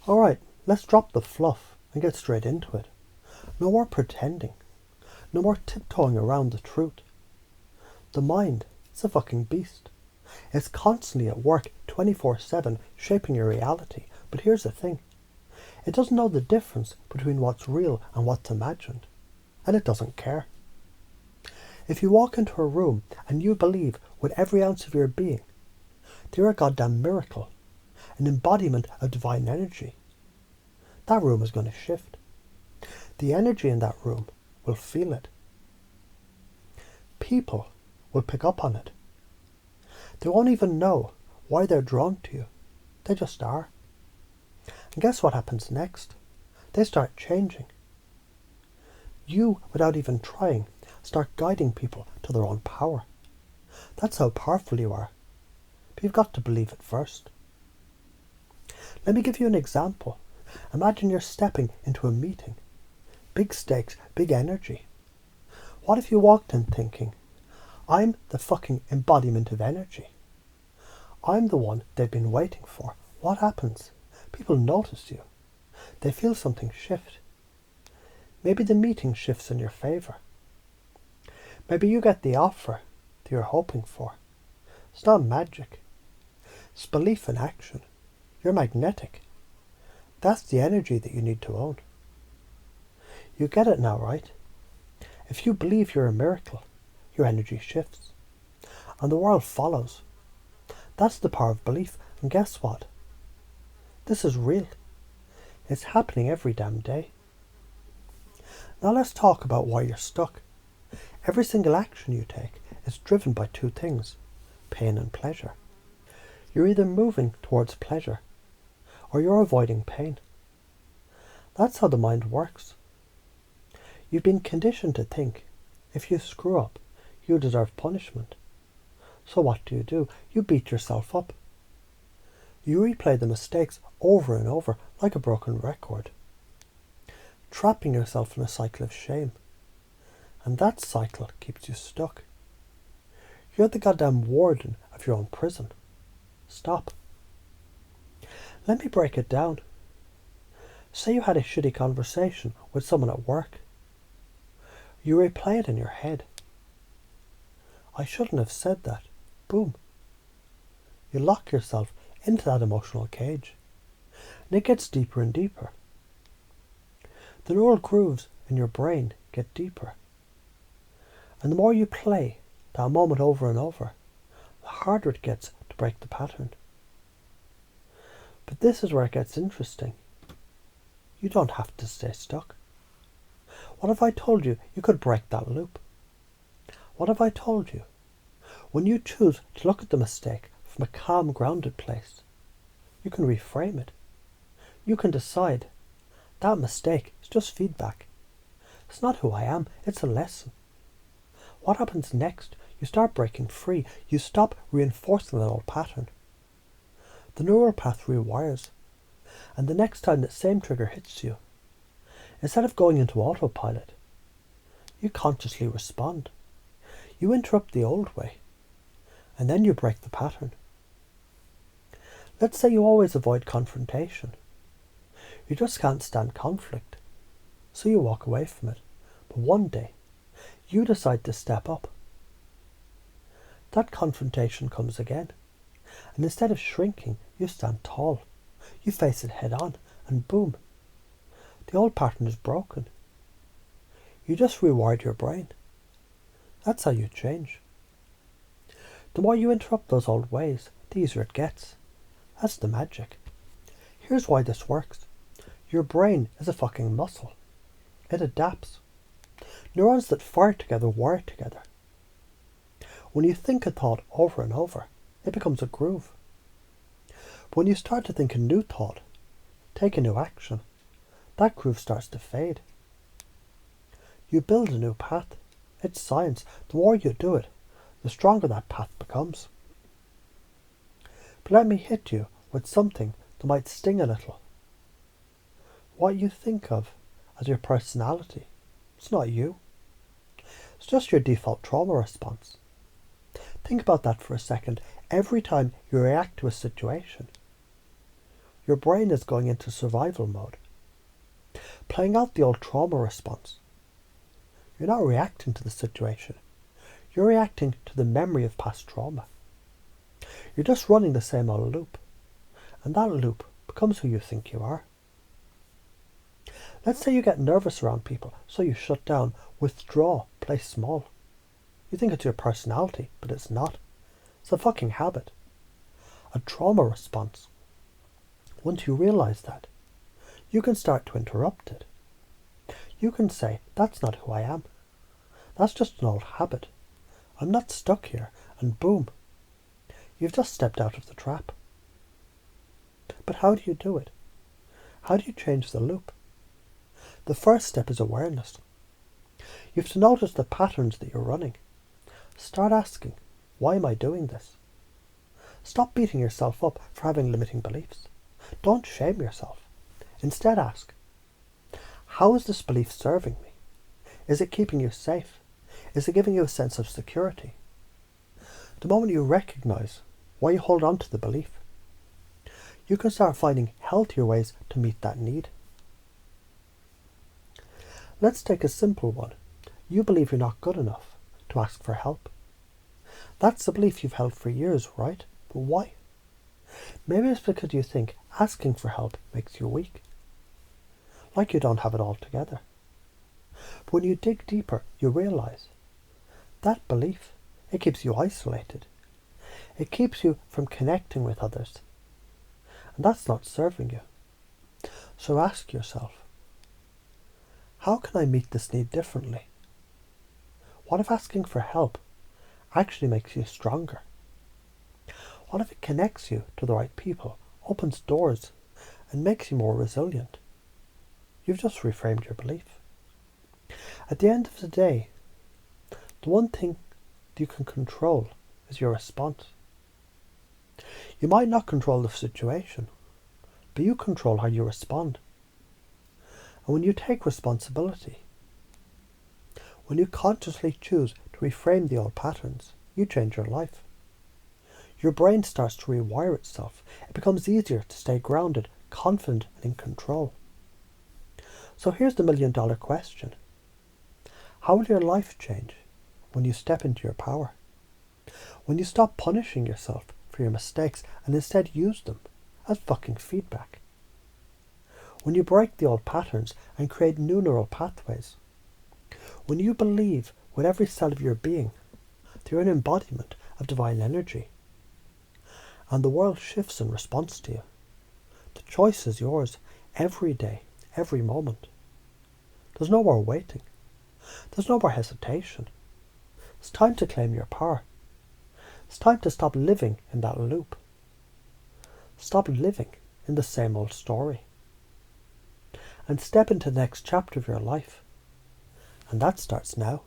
Alright, let's drop the fluff and get straight into it. No more pretending. No more tiptoeing around the truth. The mind is a fucking beast. It's constantly at work 24/7 shaping your reality. But here's the thing. It doesn't know the difference between what's real and what's imagined. And it doesn't care. If you walk into a room and you believe with every ounce of your being that you're a goddamn miracle, an embodiment of divine energy, that room is going to shift. The energy in that room will feel it. People will pick up on it. They won't even know why they're drawn to you. They just are. And guess what happens next? They start changing. You, without even trying, start guiding people to their own power. That's how powerful you are. But you've got to believe it first. Let me give you an example. Imagine you're stepping into a meeting. Big stakes, big energy. What if you walked in thinking, I'm the fucking embodiment of energy. I'm the one they've been waiting for. What happens? People notice you. They feel something shift. Maybe the meeting shifts in your favour. Maybe you get the offer that you're hoping for. It's not magic. It's belief in action. You're magnetic. That's the energy that you need to own. You get it now, right? If you believe you're a miracle, your energy shifts. And the world follows. That's the power of belief. And guess what? This is real. It's happening every damn day. Now let's talk about why you're stuck. Every single action you take is driven by two things, pain and pleasure. You're either moving towards pleasure or you're avoiding pain. That's how the mind works. You've been conditioned to think, if you screw up, you deserve punishment. So what do? You beat yourself up. You replay the mistakes over and over like a broken record, trapping yourself in a cycle of shame. And that cycle keeps you stuck. You're the goddamn warden of your own prison. Stop. Let me break it down. Say you had a shitty conversation with someone at work. You replay it in your head. I shouldn't have said that. Boom. You lock yourself into that emotional cage. And it gets deeper and deeper. The neural grooves in your brain get deeper. And the more you play that moment over and over, the harder it gets to break the pattern. But this is where it gets interesting. You don't have to stay stuck. What if I told you you could break that loop? What if I told you, when you choose to look at the mistake from a calm, grounded place, you can reframe it. You can decide, that mistake is just feedback. It's not who I am, it's a lesson. What happens next? You start breaking free. You stop reinforcing that old pattern. The neural path rewires. And the next time that same trigger hits you, instead of going into autopilot, you consciously respond. You interrupt the old way. And then you break the pattern. Let's say you always avoid confrontation. You just can't stand conflict. So you walk away from it. But one day, you decide to step up. That confrontation comes again. And instead of shrinking, you stand tall. You face it head on, and boom. The old pattern is broken. You just rewired your brain. That's how you change. The more you interrupt those old ways, the easier it gets. That's the magic. Here's why this works. Your brain is a fucking muscle. It adapts. Neurons that fire together wire together. When you think a thought over and over, it becomes a groove. But when you start to think a new thought, take a new action, that groove starts to fade. You build a new path. It's science. The more you do it, the stronger that path becomes. But let me hit you with something that might sting a little. What you think of as your personality, it's not you. It's just your default trauma response. Think about that for a second. Every time you react to a situation, Your brain is going into survival mode, playing out the old trauma response. You're not reacting to the situation. You're reacting to the memory of past trauma. You're just running the same old loop, and that loop becomes who you think you are. Let's say you get nervous around people, so you shut down, withdraw, play small. You think it's your personality, but it's not. It's a fucking habit. A trauma response. Once you realize that, you can start to interrupt it. You can say, that's not who I am. That's just an old habit. I'm not stuck here, and boom, you've just stepped out of the trap. But how do you do it? How do you change the loop? The first step is awareness. You have to notice the patterns that you're running. Start asking, why am I doing this? Stop beating yourself up for having limiting beliefs. Don't shame yourself. Instead ask, how is this belief serving me? Is it keeping you safe? Is it giving you a sense of security? The moment you recognize why you hold on to the belief, you can start finding healthier ways to meet that need. Let's take a simple one. You believe you're not good enough to ask for help. That's a belief you've held for years, right? But why? Maybe it's because you think asking for help makes you weak, like you don't have it all together. But when you dig deeper, you realize that belief, it keeps you isolated. It keeps you from connecting with others. And that's not serving you. So ask yourself, how can I meet this need differently? What if asking for help actually makes you stronger? What if it connects you to the right people, opens doors, and makes you more resilient? You've just reframed your belief. At the end of the day, the one thing you can control is your response. You might not control the situation, but you control how you respond. And when you take responsibility, when you consciously choose to reframe the old patterns, you change your life. Your brain starts to rewire itself. It becomes easier to stay grounded, confident, and in control. So here's the $1,000,000 question. How will your life change when you step into your power? When you stop punishing yourself for your mistakes and instead use them as fucking feedback? When you break the old patterns and create new neural pathways? When you believe with every cell of your being that you're an embodiment of divine energy, and the world shifts in response to you? The choice is yours every day, every moment. There's no more waiting. There's no more hesitation. It's time to claim your power. It's time to stop living in that loop. Stop living in the same old story. And step into the next chapter of your life. And that starts now.